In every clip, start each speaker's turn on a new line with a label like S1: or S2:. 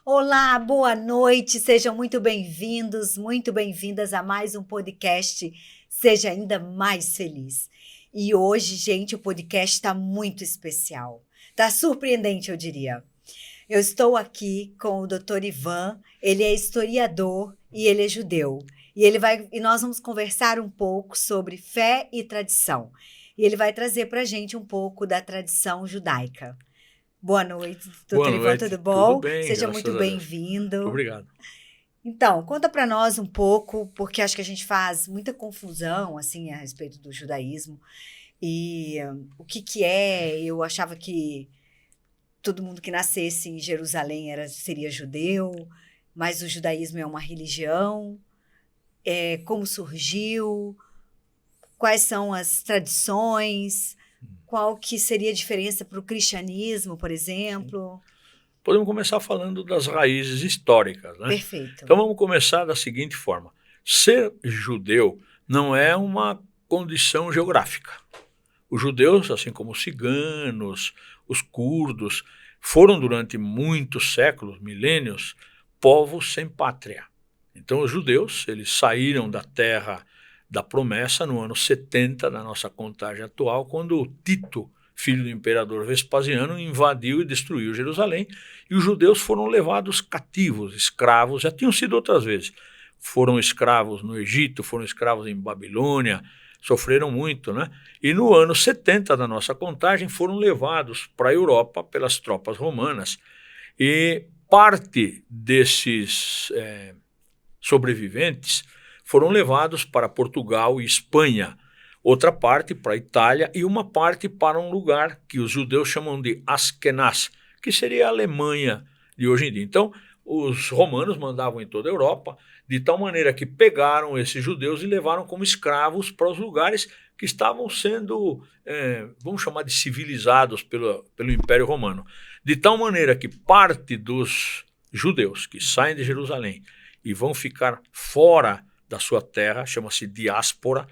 S1: Olá, boa noite, sejam muito bem-vindas a mais um podcast Seja Ainda Mais Feliz. E hoje, gente, o podcast está muito especial, está surpreendente, eu diria. Eu estou aqui com o Dr. Ivan, ele é historiador e ele é judeu. E nós vamos conversar um pouco sobre fé e tradição. E ele vai trazer para a gente um pouco da tradição judaica. Boa noite,
S2: Boa
S1: doutor Ivan,
S2: noite,
S1: tudo
S2: tudo
S1: bom?
S2: bem,
S1: Seja muito
S2: graças a Deus. Muito
S1: bem-vindo.
S2: obrigado.
S1: Então, conta para nós um pouco, porque acho que a gente faz muita confusão assim a respeito do judaísmo e o que que é. Eu achava que todo mundo que nascesse em Jerusalém seria judeu, mas o judaísmo é uma religião. Como surgiu? Quais são as tradições? Qual que seria a diferença para o cristianismo, por
S2: Sim.
S1: exemplo?
S2: Podemos começar falando das raízes históricas, né?
S1: Perfeito.
S2: Então vamos começar da seguinte forma: ser judeu não é uma condição geográfica. Os judeus, assim como os ciganos, os curdos, foram durante muitos séculos, milênios, povos sem pátria. Então os judeus, eles saíram da terra da promessa no ano 70 da nossa contagem atual, quando Tito, filho do imperador Vespasiano, invadiu e destruiu Jerusalém, e os judeus foram levados cativos, escravos, já tinham sido outras vezes. Foram escravos no Egito, foram escravos em Babilônia, sofreram muito, né? E no ano 70 da nossa contagem foram levados para a Europa pelas tropas romanas, e parte desses sobreviventes foram levados para Portugal e Espanha, outra parte para a Itália e uma parte para um lugar que os judeus chamam de Askenaz, que seria a Alemanha de hoje em dia. Então, os romanos mandavam em toda a Europa, de tal maneira que pegaram esses judeus e levaram como escravos para os lugares que estavam sendo, vamos chamar de civilizados pelo Império Romano. De tal maneira que parte dos judeus que saem de Jerusalém e vão ficar fora da sua terra, chama-se diáspora,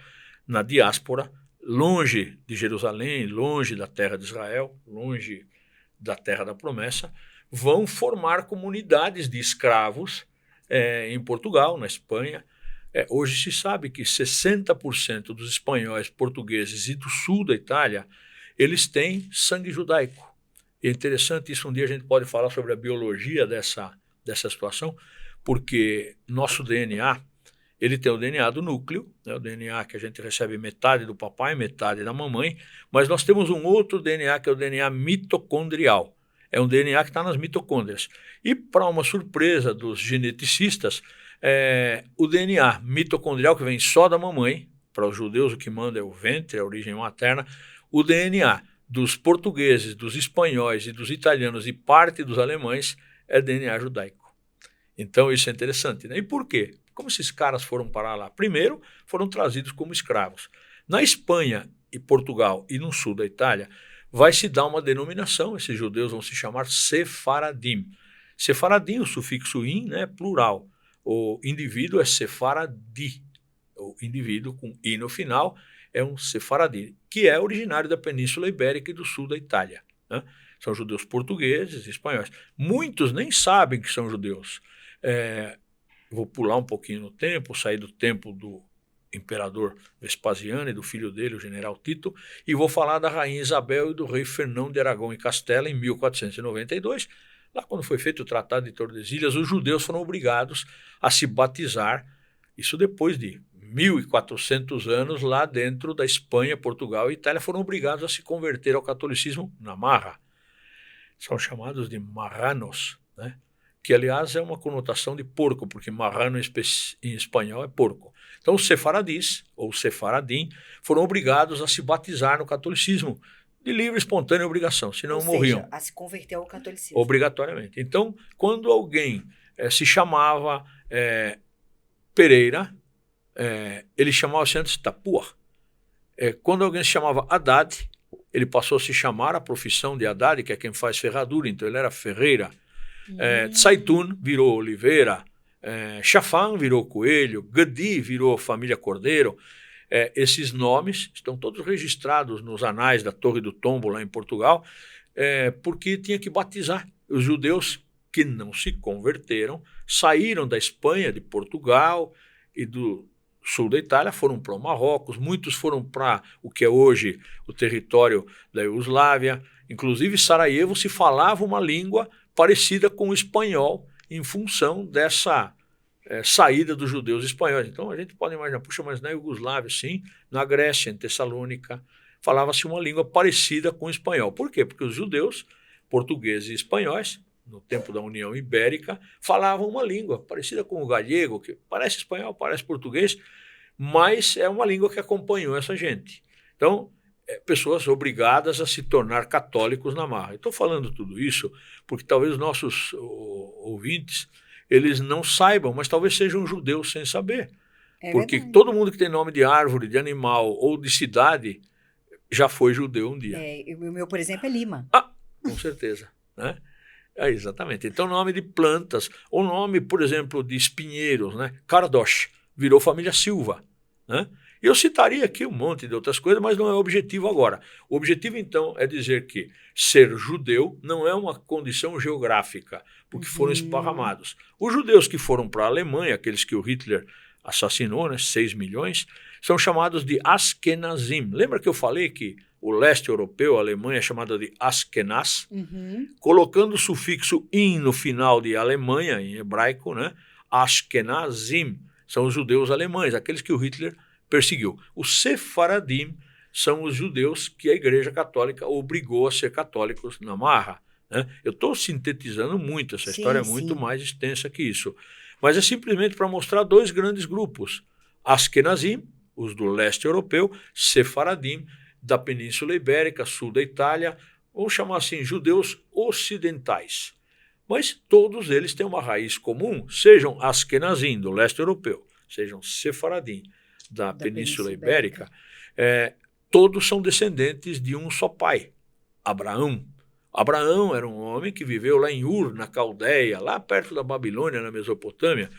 S2: na diáspora, longe de Jerusalém, longe da terra de Israel, longe da terra da promessa, vão formar comunidades de escravos em Portugal, na Espanha. Hoje se sabe que 60% dos espanhóis, portugueses e do sul da Itália, eles têm sangue judaico. É interessante isso, um dia a gente pode falar sobre a biologia dessa situação, porque nosso DNA, ele tem o DNA do núcleo, né, o DNA que a gente recebe metade do papai, metade da mamãe, mas nós temos um outro DNA que é o DNA mitocondrial. É um DNA que está nas mitocôndrias. E, para uma surpresa dos geneticistas, o DNA mitocondrial, que vem só da mamãe, para os judeus o que manda é o ventre, a origem materna, o DNA dos portugueses, dos espanhóis e dos italianos e parte dos alemães é DNA judaico. Então isso é interessante, né? E por quê? Como esses caras foram parar lá? Primeiro, foram trazidos como escravos. Na Espanha e Portugal e no sul da Itália, vai se dar uma denominação, esses judeus vão se chamar sefaradim. Sefaradim, o sufixo in, né, plural. O indivíduo é sefaradi. O indivíduo com i no final é um sefaradi, que é originário da Península Ibérica e do sul da Itália, né? São judeus portugueses e espanhóis. Muitos nem sabem que são judeus. Vou pular um pouquinho no tempo, sair do tempo do imperador Vespasiano e do filho dele, o general Tito, e vou falar da rainha Isabel e do rei Fernão de Aragão e Castela em 1492. Lá quando foi feito o Tratado de Tordesilhas, os judeus foram obrigados a se batizar, isso depois de 1400 anos, lá dentro da Espanha, Portugal e Itália, foram obrigados a se converter ao catolicismo na marra. São chamados de marranos, né? Que aliás é uma conotação de porco, porque marrano em espanhol é porco. Então os sefaradis, ou sefaradim, foram obrigados a se batizar no catolicismo, de livre, espontânea obrigação, senão
S1: Ou
S2: morriam.
S1: seja, a se converter ao catolicismo.
S2: Obrigatoriamente. Então, quando alguém se chamava Pereira, ele chamava-se antes Tapua. Quando alguém se chamava Haddad, ele passou a se chamar a profissão de Haddad, que é quem faz ferradura, então ele era Ferreira. Tsaitun virou Oliveira, Chafan virou Coelho, Gadi virou Família Cordeiro. Esses nomes estão todos registrados nos anais da Torre do Tombo, lá em Portugal, porque tinha que batizar. Os judeus que não se converteram, saíram da Espanha, de Portugal e do sul da Itália, foram para o Marrocos, muitos foram para o que é hoje o território da Iugoslávia, inclusive Sarajevo se falava uma língua parecida com o espanhol em função dessa saída dos judeus espanhóis. Então a gente pode imaginar, puxa, mas na Iugoslávia, sim, na Grécia, em Tessalônica, falava-se uma língua parecida com o espanhol. Por quê? Porque os judeus, portugueses e espanhóis, no tempo da União Ibérica, falavam uma língua parecida com o galego, que parece espanhol, parece português, mas é uma língua que acompanhou essa gente. Então, pessoas obrigadas a se tornar católicos na marra. Estou falando tudo isso porque talvez os nossos ouvintes, eles não saibam, mas talvez sejam judeus sem saber. Porque
S1: verdade.
S2: Todo mundo que tem nome de árvore, de animal ou de cidade já foi judeu um dia.
S1: O meu, por exemplo, é Lima.
S2: Com certeza, né? Exatamente. Então, nome de plantas, ou nome, por exemplo, de espinheiros, né? Kardosh, virou família Silva, né? Eu citaria aqui um monte de outras coisas, mas não é o objetivo agora. O objetivo, então, é dizer que ser judeu não é uma condição geográfica, porque foram esparramados. Os judeus que foram para a Alemanha, aqueles que o Hitler assassinou, né, 6 milhões, são chamados de Askenazim. Lembra que eu falei que o leste europeu, a Alemanha, é chamada de Askenaz, colocando o sufixo in no final de Alemanha, em hebraico, né? Askenazim são os judeus alemães, aqueles que o Hitler perseguiu. Os Sefaradim são os judeus que a Igreja Católica obrigou a ser católicos na marra, né? Eu estou sintetizando muito, essa história é muito mais extensa que isso. Mas é simplesmente para mostrar dois grandes grupos. Askenazim, os do leste europeu, Sefaradim, da Península Ibérica, sul da Itália, vamos chamar assim, judeus ocidentais. Mas todos eles têm uma raiz comum, sejam Askenazim, do leste europeu, sejam Sefaradim, da Península Ibérica, todos são descendentes de um só pai, Abraão. Abraão era um homem que viveu lá em Ur, na Caldeia, lá perto da Babilônia, na Mesopotâmia,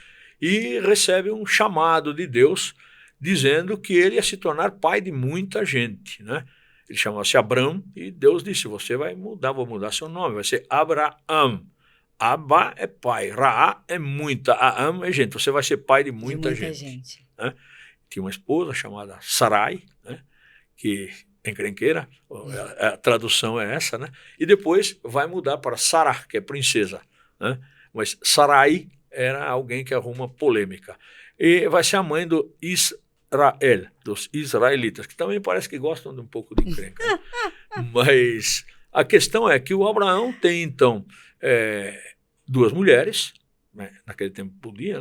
S2: e recebe um chamado de Deus dizendo que ele ia se tornar pai de muita gente, né? Ele chamava-se Abrão e Deus disse, você vai mudar, vou mudar seu nome, vai ser Abraão. Abba é pai, Raá é muita, Aam é gente, você vai ser pai de muita gente. Né? Tinha uma esposa chamada Sarai, né? Que é encrenqueira, a tradução é essa, né? E depois vai mudar para Sará, que é princesa, né? Mas Sarai era alguém que arruma polêmica. E vai ser a mãe do Israel, dos israelitas, que também parece que gostam de um pouco de encrenca. Né? Mas a questão é que o Abraão tem, então, duas mulheres, né? Naquele tempo podia,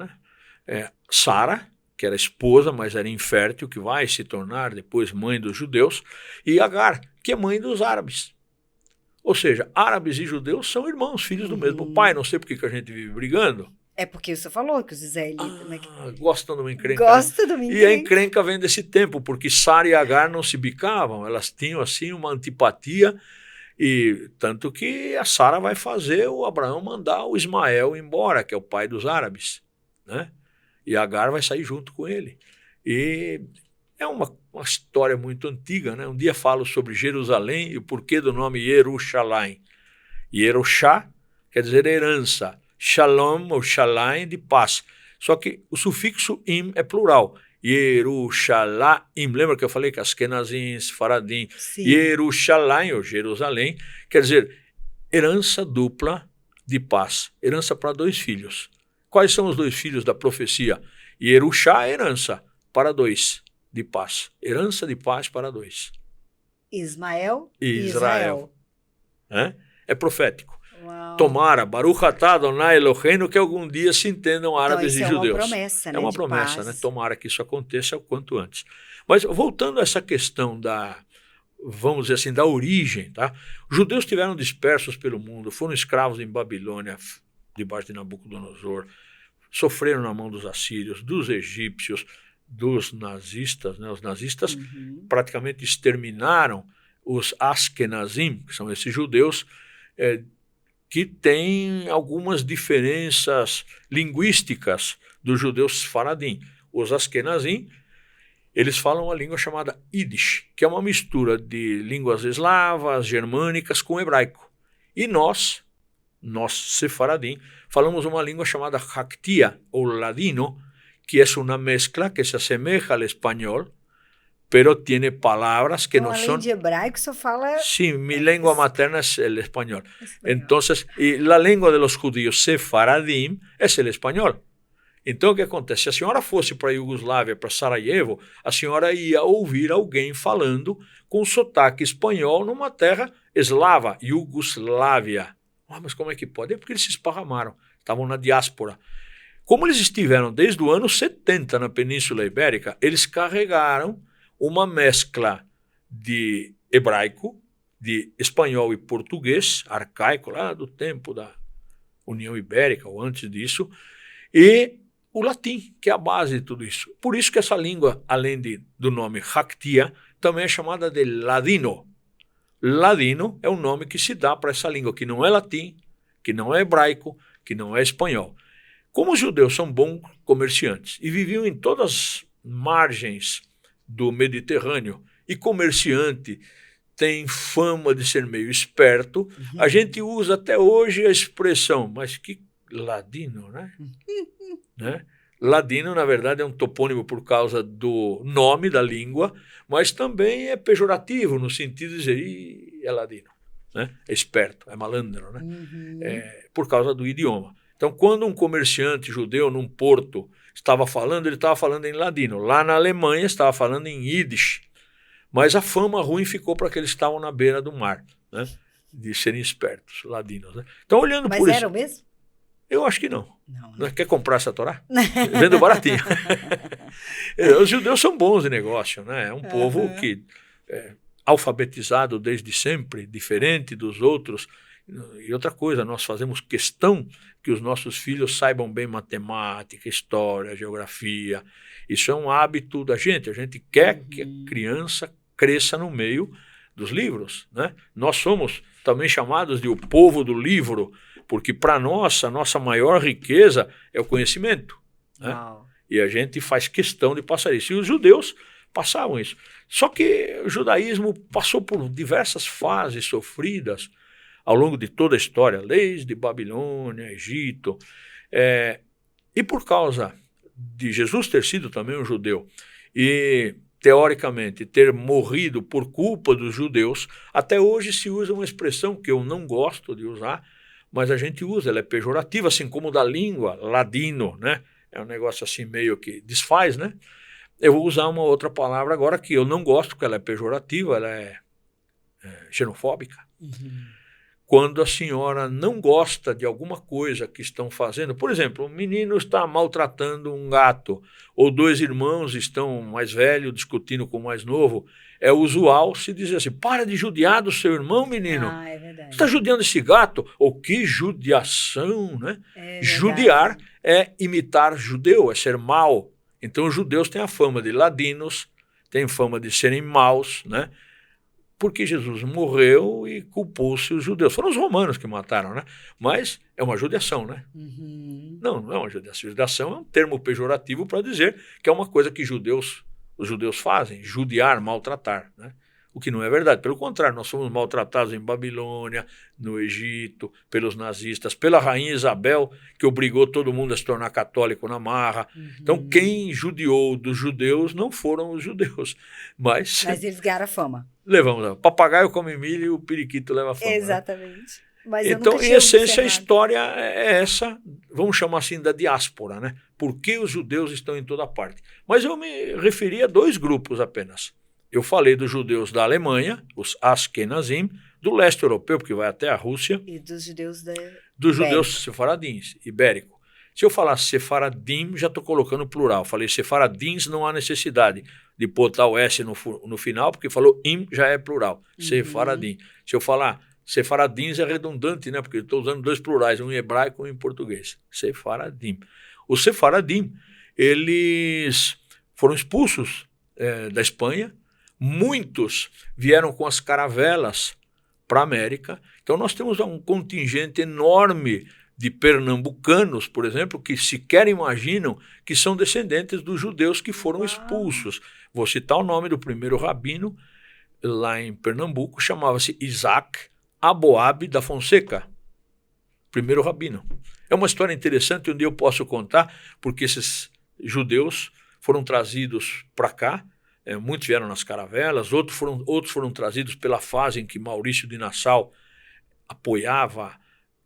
S2: né? Sara, que era esposa, mas era infértil, que vai se tornar depois mãe dos judeus, e Agar, que é mãe dos árabes. Ou seja, árabes e judeus são irmãos, filhos do mesmo pai. Não sei por que a gente vive brigando.
S1: É porque você falou que os israelitas...
S2: Gostam de uma encrenca.
S1: Gostam de uma encrenca.
S2: E a encrenca vem desse tempo, porque Sara e Agar não se bicavam, elas tinham assim uma antipatia, e tanto que a Sara vai fazer o Abraão mandar o Ismael embora, que é o pai dos árabes, né? E Agar vai sair junto com ele. E é uma história muito antiga, né? Um dia falo sobre Jerusalém e o porquê do nome Yerushalayim. Yerushá quer dizer herança. Shalom ou Shalaim de paz. Só que o sufixo im é plural. Yerushalayim, lembra que eu falei que Askenazim, Sefaradim, Yerushalayim ou Jerusalém, quer dizer herança dupla de paz, herança para 2 filhos. Quais são os 2 filhos da profecia? Yerushá, herança para 2 de paz, herança de paz para 2.
S1: Ismael e
S2: Israel. É profético.
S1: Uau.
S2: Tomara, Baruch atah Adonai Eloheinu, que algum dia se entendam árabes e judeus.
S1: É uma promessa, né?
S2: É uma promessa, né? Tomara que isso aconteça o quanto antes. Mas voltando a essa questão vamos dizer assim, da origem, tá? Os judeus estiveram dispersos pelo mundo, foram escravos em Babilônia, debaixo de Nabucodonosor, sofreram na mão dos assírios, dos egípcios, dos nazistas, né? Os nazistas praticamente exterminaram os Askenazim, que são esses judeus, que têm algumas diferenças linguísticas dos judeus Sefaradim. Os Askenazim, eles falam uma língua chamada Yiddish, que é uma mistura de línguas eslavas, germânicas com hebraico. E nós, nós sefaradim, falamos uma língua chamada Haktia, ou ladino, que é uma mescla que se assemelha ao espanhol, pero tiene palavras que
S1: Então,
S2: não
S1: além
S2: são...
S1: de hebraico, só fala
S2: Sí, mi lengua materna es el español.
S1: espanhol.
S2: Entonces, y la lengua de los judíos sefaradim es el español. Então, o que acontece? Se a senhora fosse para a Iugoslávia, para Sarajevo, a senhora ia ouvir alguém falando com sotaque espanhol numa terra eslava, Iugoslávia. Ah, mas como é que pode? É porque eles se esparramaram, estavam na diáspora. Como eles estiveram desde o ano 70 na Península Ibérica, eles carregaram uma mescla de hebraico, de espanhol e português, arcaico, lá do tempo da União Ibérica, ou antes disso, e o latim, que é a base de tudo isso. Por isso que essa língua, além do nome Haktia, também é chamada de ladino. Ladino é o nome que se dá para essa língua, que não é latim, que não é hebraico, que não é espanhol. Como os judeus são bons comerciantes e viviam em todas as margens do Mediterrâneo, e comerciante tem fama de ser meio esperto, a gente usa até hoje a expressão, mas que ladino, né? Né? Ladino, na verdade, é um topônimo por causa do nome da língua, mas também é pejorativo, no sentido de dizer, é ladino, né? É esperto, é malandro, né? Por causa do idioma. Então, quando um comerciante judeu num porto estava falando, ele estava falando em ladino. Lá na Alemanha estava falando em Yiddish. Mas a fama ruim ficou para que eles estavam na beira do mar, né? De serem espertos, ladinos. Né? Então, olhando
S1: Mas
S2: por isso...
S1: Mas eram mesmo?
S2: Eu acho que não.
S1: Não, né?
S2: Quer comprar essa Torá? Vendo baratinho. Os judeus são bons de negócio, né? É um povo que é alfabetizado desde sempre, diferente dos outros. E outra coisa, nós fazemos questão que os nossos filhos saibam bem matemática, história, geografia. Isso é um hábito da gente. A gente quer que a criança cresça no meio dos livros, né? Nós somos também chamados de o povo do livro, porque para nós, a nossa maior riqueza é o conhecimento, né? E a gente faz questão de passar isso. E os judeus passavam isso. Só que o judaísmo passou por diversas fases sofridas ao longo de toda a história, desde Babilônia, Egito. E por causa de Jesus ter sido também um judeu e, teoricamente, ter morrido por culpa dos judeus, até hoje se usa uma expressão que eu não gosto de usar, mas a gente usa, ela é pejorativa, assim como da língua, ladino, né? É um negócio assim meio que desfaz, né? Eu vou usar uma outra palavra agora que eu não gosto, porque ela é pejorativa, ela é xenofóbica. Quando a senhora não gosta de alguma coisa que estão fazendo, por exemplo, um menino está maltratando um gato, ou dois irmãos estão mais velhos discutindo com o mais novo, é usual se dizer assim, para de judiar do seu irmão, menino.
S1: É verdade.
S2: Você está judiando esse gato? Ou que judiação, né? Judiar é imitar judeu, é ser mau. Então os judeus têm a fama de ladinos, têm fama de serem maus, né? Porque Jesus morreu e culpou-se os judeus. Foram os romanos que mataram, né? Mas é uma judiação, né? Não é uma judiação. Judiação é um termo pejorativo para dizer que é uma coisa que os judeus fazem, judiar, maltratar, né? O que não é verdade. Pelo contrário, nós fomos maltratados em Babilônia, no Egito, pelos nazistas, pela rainha Isabel, que obrigou todo mundo a se tornar católico na marra. Então, quem judiou dos judeus não foram os judeus. Mas
S1: eles ganharam a fama.
S2: Levamos. Papagaio come milho e o periquito leva fama.
S1: Exatamente.
S2: Né?
S1: Mas
S2: então, em essência, a história é essa, vamos chamar assim, da diáspora, né? Por que os judeus estão em toda parte? Mas eu me referi a dois grupos apenas. Eu falei dos judeus da Alemanha, os Ashkenazim, do leste europeu, porque vai até a Rússia.
S1: E dos judeus
S2: dos judeus sefaradins, ibérico. Se eu falar sefaradim, já estou colocando plural. Falei sefaradins, não há necessidade de botar o S no final, porque falou im, já é plural. Sefaradim. Se eu falar sefaradins, é redundante, né? Porque eu estou usando dois plurais, um em hebraico e um em português. Sefaradim. Os sefaradim, eles foram expulsos da Espanha. Muitos vieram com as caravelas para a América. Então, nós temos um contingente enorme de pernambucanos, por exemplo, que sequer imaginam que são descendentes dos judeus que foram expulsos. Vou citar o nome do primeiro rabino lá em Pernambuco, chamava-se Isaac Aboab da Fonseca. primeiro rabino. É uma história interessante, um dia eu posso contar, porque esses judeus foram trazidos para cá, muitos vieram nas caravelas, outros foram trazidos pela fase em que Maurício de Nassau apoiava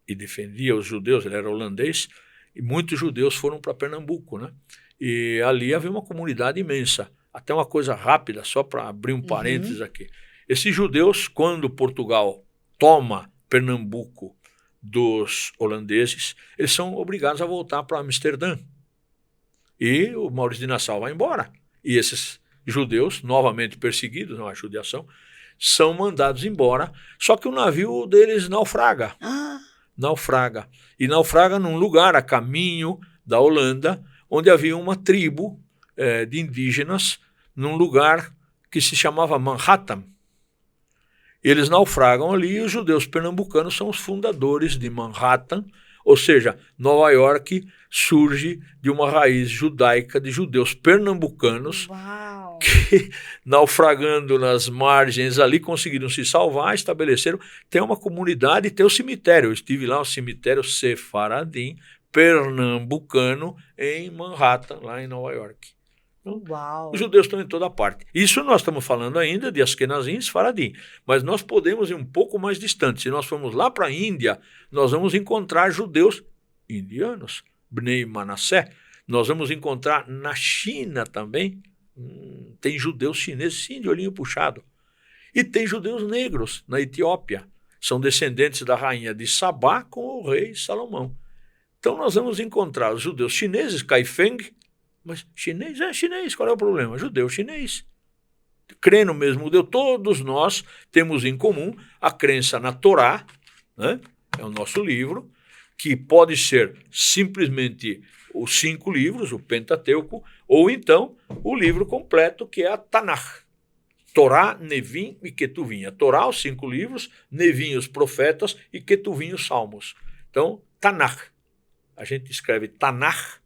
S2: e defendia os judeus, ele era holandês, e muitos judeus foram para Pernambuco, né? E ali havia uma comunidade imensa. Até uma coisa rápida, só para abrir um parênteses aqui. Esses judeus, quando Portugal toma Pernambuco dos holandeses, eles são obrigados a voltar para Amsterdã. E o Maurício de Nassau vai embora. E esses judeus, novamente perseguidos, não há judiação, são mandados embora, só que o navio deles naufraga. Naufraga. E naufraga num lugar a caminho da Holanda, onde havia uma tribo de indígenas, num lugar que se chamava Manhattan. Eles naufragam ali e os judeus pernambucanos são os fundadores de Manhattan, ou seja, Nova York surge de uma raiz judaica de judeus pernambucanos.
S1: Uau.
S2: Que, naufragando nas margens ali, conseguiram se salvar, estabeleceram, tem uma comunidade e tem o cemitério. Eu estive lá, o cemitério Sefaradim, pernambucano, em Manhattan, lá em Nova York. Então,
S1: Uau.
S2: os judeus estão em toda parte. Isso nós estamos falando ainda de Askenazim e Sefaradim, mas nós podemos ir um pouco mais distante. Se nós formos lá para a Índia, nós vamos encontrar judeus indianos, Bnei Manassé. Nós vamos encontrar na China também, tem judeus chineses, sim, de olhinho puxado. E tem judeus negros na Etiópia. São descendentes da rainha de Sabá com o rei Salomão. Então nós vamos encontrar os judeus chineses, Kaifeng, mas chinês é chinês, qual é o problema? Judeu chinês. Crê no mesmo Deus. Todos nós temos em comum a crença na Torá, né? É o nosso livro, que pode ser simplesmente os 5 livros, o Pentateuco, ou então o livro completo, que é a Tanakh. Torá, Nevim e Ketuvim. A Torá, os 5 livros, Nevim, os profetas, e Ketuvim, os salmos. Então, Tanakh. A gente escreve Tanakh,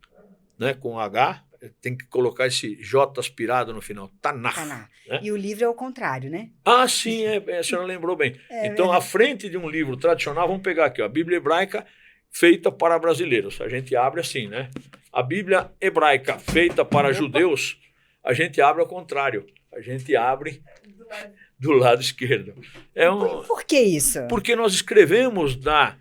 S2: né, com H, tem que colocar esse J aspirado no final, Tanakh.
S1: Né? E o livro é o contrário, né?
S2: Ah, sim, a senhora lembrou bem. Então, à frente de um livro tradicional, vamos pegar aqui, ó, a Bíblia hebraica feita para brasileiros. A gente abre assim, né? A Bíblia hebraica feita para judeus, a gente abre ao contrário. A gente abre do lado esquerdo.
S1: Por que isso?
S2: Porque nós escrevemos da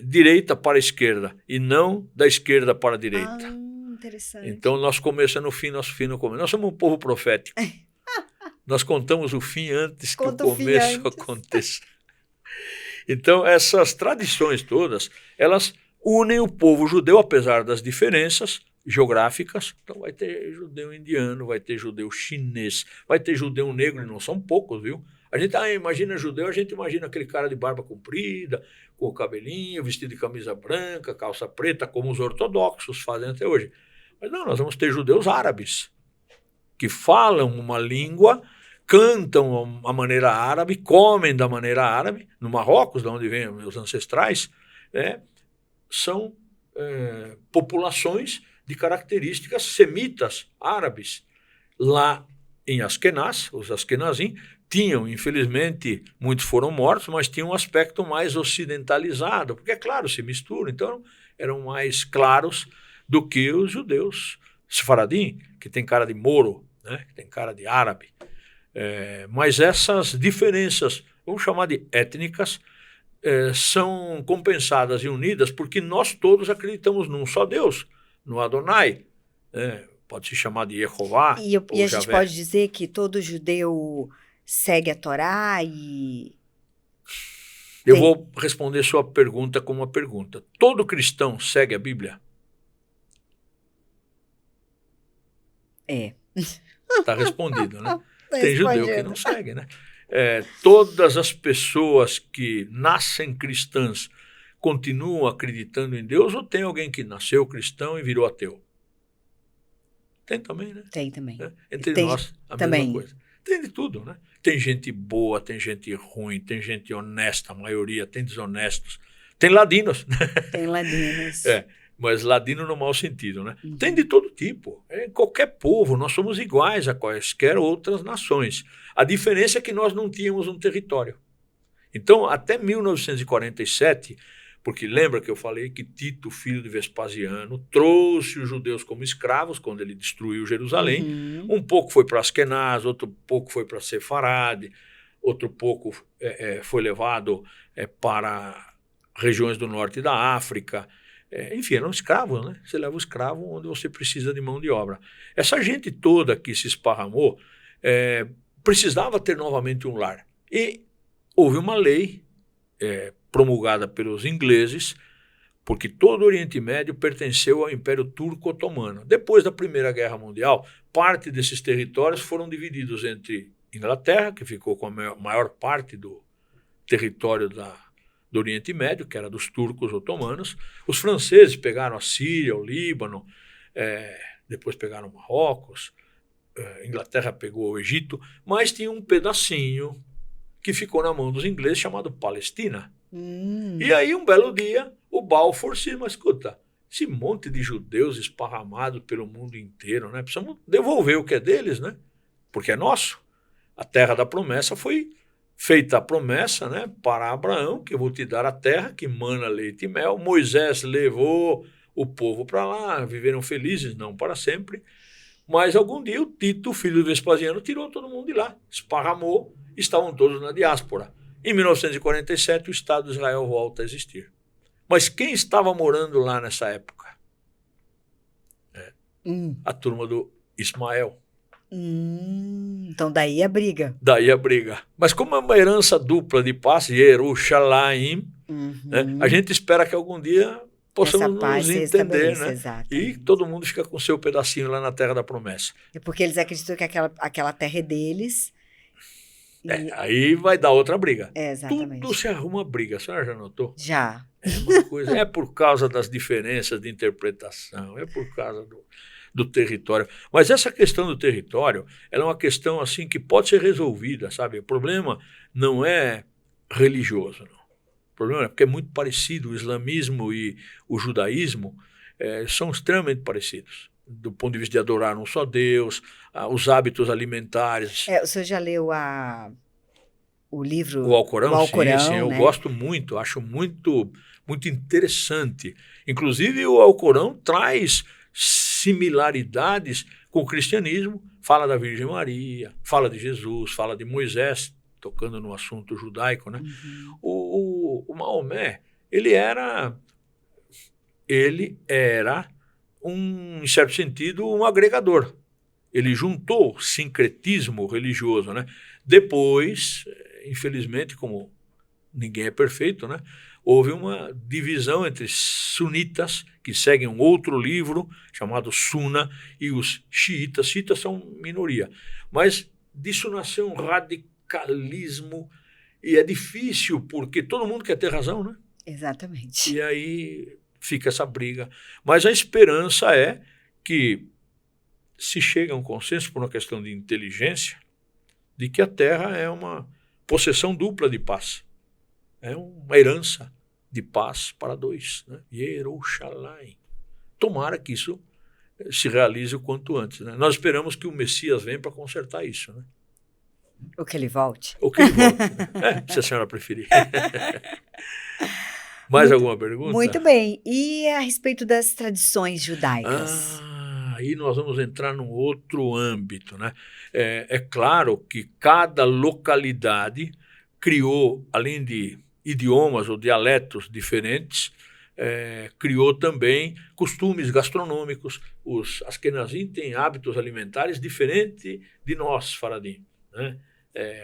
S2: direita para a esquerda e não da esquerda para a direita.
S1: Interessante.
S2: Então, nosso começo é no fim, nosso fim no começo. Nós somos um povo profético. Nós contamos o fim antes que o começo aconteça. Então, essas tradições todas, elas unem o povo judeu, apesar das diferenças geográficas. Então, vai ter judeu indiano, vai ter judeu chinês, vai ter judeu negro, e não são poucos, viu? A gente imagina judeu, a gente imagina aquele cara de barba comprida, com o cabelinho, vestido de camisa branca, calça preta, como os ortodoxos fazem até hoje. Mas não, nós vamos ter judeus árabes, que falam uma língua, cantam a maneira árabe, comem da maneira árabe. No Marrocos, de onde vêm meus ancestrais, são populações de características semitas árabes. Lá em Askenaz, os Askenazim, tinham, infelizmente, muitos foram mortos, mas tinham um aspecto mais ocidentalizado, porque, é claro, se misturam, então eram mais claros do que os judeus Sefaradim, que tem cara de moro, né, que tem cara de árabe. Mas essas diferenças, vamos chamar de étnicas, são compensadas e unidas porque nós todos acreditamos num só Deus, no Adonai, pode se chamar de Jeová.
S1: E a gente pode dizer que todo judeu segue a Torá e...
S2: Eu vou responder sua pergunta com uma pergunta. Todo cristão segue a Bíblia? Está respondido, né? Tem judeu que não segue, né? Todas as pessoas que nascem cristãs continuam acreditando em Deus ou tem alguém que nasceu cristão e virou ateu? Tem também, né?
S1: Tem também.
S2: Entre nós, a mesma coisa. Tem de tudo, né? Tem gente boa, tem gente ruim, tem gente honesta, a maioria, tem desonestos. Tem ladinos.
S1: Tem ladinos.
S2: Mas ladino no mau sentido, né? Tem de todo tipo. Em qualquer povo, nós somos iguais a quaisquer outras nações. A diferença é que nós não tínhamos um território. Então, até 1947, Porque lembra que eu falei que Tito, filho de Vespasiano, trouxe os judeus como escravos quando ele destruiu Jerusalém. Um pouco foi para Askenaz, outro pouco foi para Sefarade, outro pouco foi levado para regiões do norte da África. Enfim, eram escravos, né? Você leva o escravo onde você precisa de mão de obra. Essa gente toda que se esparramou precisava ter novamente um lar. E houve uma lei promulgada pelos ingleses, porque todo o Oriente Médio pertenceu ao Império Turco-Otomano. Depois da Primeira Guerra Mundial, parte desses territórios foram divididos entre Inglaterra, que ficou com a maior parte do território do Oriente Médio, que era dos turcos otomanos. Os franceses pegaram a Síria, o Líbano, depois pegaram Marrocos, Inglaterra pegou o Egito, mas tinha um pedacinho que ficou na mão dos ingleses chamado Palestina. E aí, um belo dia, o Balfour se mas escuta, esse monte de judeus esparramados pelo mundo inteiro, né? Precisamos devolver o que é deles, né? Porque é nosso. A terra da promessa foi feita a promessa, né, para Abraão, que eu vou te dar a terra que mana leite e mel. Moisés levou o povo para lá, viveram felizes, não para sempre. Mas algum dia o Tito, filho do Vespasiano, tirou todo mundo de lá, esparramou, estavam todos na diáspora. Em 1947, o Estado de Israel volta a existir. Mas quem estava morando lá nessa época? A turma do Ismael.
S1: Então daí a briga.
S2: Daí a briga. Mas como é uma herança dupla de paz, Jerusalém, né, a gente espera que algum dia possamos nos entender, né? E todo mundo fica com seu pedacinho lá na Terra da Promessa.
S1: É porque eles acreditam que aquela terra é deles.
S2: Aí vai dar outra briga.
S1: Exatamente.
S2: Tudo se arruma briga, a senhora já notou?
S1: Já.
S2: Uma coisa, é por causa das diferenças de interpretação, é por causa do território. Mas essa questão do território, ela é uma questão assim que pode ser resolvida, sabe? O problema não é religioso, não. O problema é porque é muito parecido. O islamismo e o judaísmo são extremamente parecidos. Do ponto de vista de adorar um só Deus, os hábitos alimentares.
S1: O senhor já leu o livro?
S2: O Alcorão, sim, eu
S1: né?
S2: gosto muito, acho muito, muito interessante. Inclusive, o Alcorão traz similaridades com o cristianismo, fala da Virgem Maria, fala de Jesus, fala de Moisés, tocando no assunto judaico, né? O Maomé, ele era em certo sentido, um agregador. Ele juntou sincretismo religioso, né? Depois, infelizmente, como ninguém é perfeito, né? Houve uma divisão entre sunitas, que seguem um outro livro chamado Sunna, e os xiitas. Xiitas são minoria. Mas disso nasceu um radicalismo, e é difícil, porque todo mundo quer ter razão, né?
S1: Exatamente.
S2: E aí fica essa briga. Mas a esperança é que se chegue a um consenso por uma questão de inteligência, de que a Terra é uma possessão dupla de paz. É uma herança de paz para dois, né? Jerusalém. Tomara que isso se realize o quanto antes, né? Nós esperamos que o Messias venha para consertar isso, né?
S1: Ou que ele volte.
S2: Ou que ele volte, né? Se a senhora preferir. Mais alguma pergunta?
S1: Muito bem. E a respeito das tradições judaicas?
S2: Aí nós vamos entrar num outro âmbito, né? É claro que cada localidade criou, além de idiomas ou dialetos diferentes, criou também costumes gastronômicos. Os Askenazim têm hábitos alimentares diferentes de nós, Faradim, né?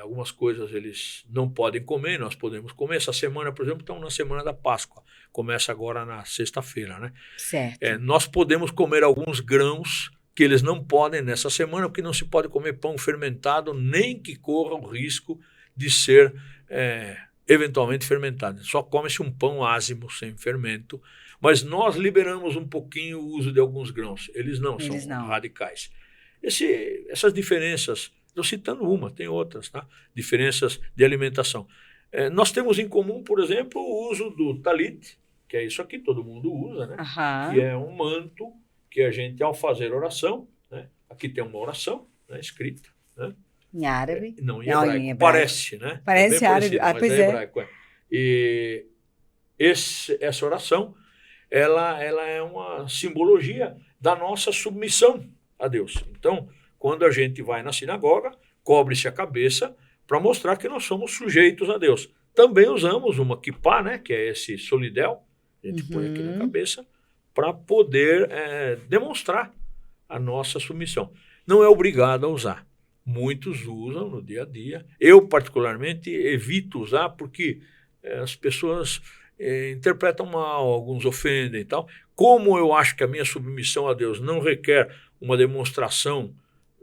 S2: Algumas coisas eles não podem comer, nós podemos comer. Essa semana, por exemplo, estamos na semana da Páscoa. Começa agora na sexta-feira, né?
S1: Certo.
S2: Nós podemos comer alguns grãos que eles não podem nessa semana, porque não se pode comer pão fermentado, nem que corra o risco de ser eventualmente fermentado. Só come-se um pão ázimo, sem fermento. Mas nós liberamos um pouquinho o uso de alguns grãos. Eles não, são radicais. Essas diferenças... Estou citando uma, tem outras, tá? Diferenças de alimentação. Nós temos em comum, por exemplo, o uso do talit, que é isso aqui, todo mundo usa, né? Que é um manto que a gente, ao fazer oração, né? Aqui tem uma oração, né, escrita, né?
S1: Em árabe?
S2: Não, em hebraico. Parece, né?
S1: Parece árabe.
S2: Parecido, mas
S1: pois
S2: é hebraico. essa oração, ela é uma simbologia da nossa submissão a Deus. Então, quando a gente vai na sinagoga, cobre-se a cabeça para mostrar que nós somos sujeitos a Deus. Também usamos uma kippá, né, que é esse solidel, a gente põe aqui na cabeça, para poder demonstrar a nossa submissão. Não é obrigado a usar. Muitos usam no dia a dia. Eu, particularmente, evito usar porque as pessoas interpretam mal, alguns ofendem e tal. Como eu acho que a minha submissão a Deus não requer uma demonstração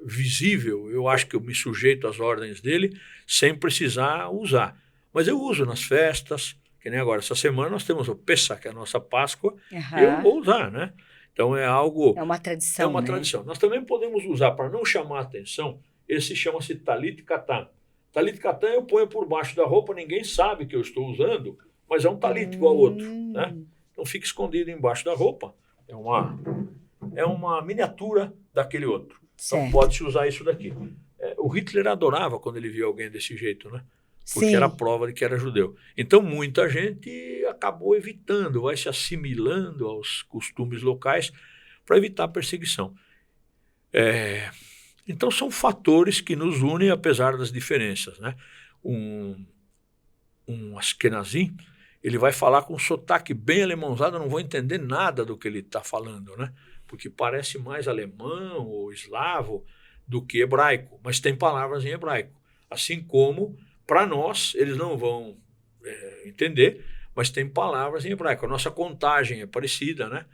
S2: visível, eu acho que eu me sujeito às ordens dele sem precisar usar. Mas eu uso nas festas, que nem agora. Essa semana nós temos o Pessah, que é a nossa Páscoa, eu vou usar, né? Então é algo...
S1: É uma tradição,
S2: É uma tradição. Nós também podemos usar, para não chamar a atenção, esse chama-se talit katan. Talit katan eu ponho por baixo da roupa, ninguém sabe que eu estou usando, mas é um talit igual ao outro, né? Então fica escondido embaixo da roupa. É uma miniatura daquele outro. Então pode-se usar isso daqui. O Hitler adorava quando ele via alguém desse jeito, né? Porque era prova de que era judeu. Então muita gente acabou evitando, vai se assimilando aos costumes locais para evitar a perseguição. Então são fatores que nos unem apesar das diferenças, né? Um Ashkenazi, ele vai falar com um sotaque bem alemãozado, eu não vou entender nada do que ele está falando, né? Porque parece mais alemão ou eslavo do que hebraico, mas tem palavras em hebraico. Assim como, para nós, eles não vão entender, mas tem palavras em hebraico. A nossa contagem é parecida, né?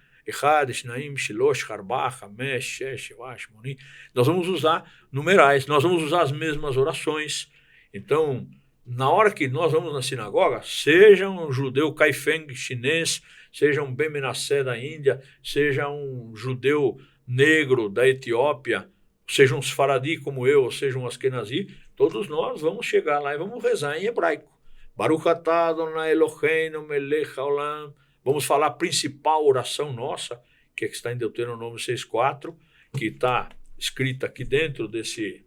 S2: Nós vamos usar numerais, nós vamos usar as mesmas orações. Então, na hora que nós vamos na sinagoga, seja um judeu Kaifeng chinês, seja um Ben Menasseh da Índia, seja um judeu negro da Etiópia, seja um Sfaradi como eu, ou seja um Ashkenazi, todos nós vamos chegar lá e vamos rezar em hebraico. Baruch atah Adonai Eloheinu melech haolam. Vamos falar a principal oração nossa, que está em Deuteronômio 6,4, que está escrita aqui dentro desse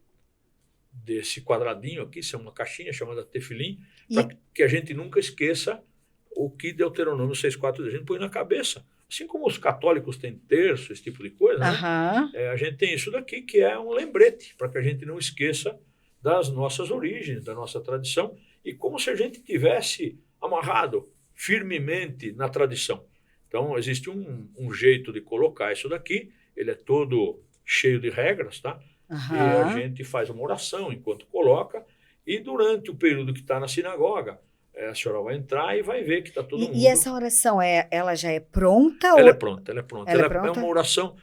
S2: quadradinho aqui, isso é uma caixinha chamada Tefilim, para que a gente nunca esqueça o que Deuteronômio 6,4 a gente põe na cabeça. Assim como os católicos têm terço, esse tipo de coisa, né? A gente tem isso daqui, que é um lembrete, para que a gente não esqueça das nossas origens, da nossa tradição, e como se a gente tivesse amarrado firmemente na tradição. Então, existe um jeito de colocar isso daqui, ele é todo cheio de regras, tá? E a gente faz uma oração enquanto coloca, e durante o período que está na sinagoga, a senhora vai entrar e vai ver que está todo mundo...
S1: E essa oração, ela já é pronta?
S2: Ela é pronta, ela é pronta.
S1: Ela
S2: é uma oração,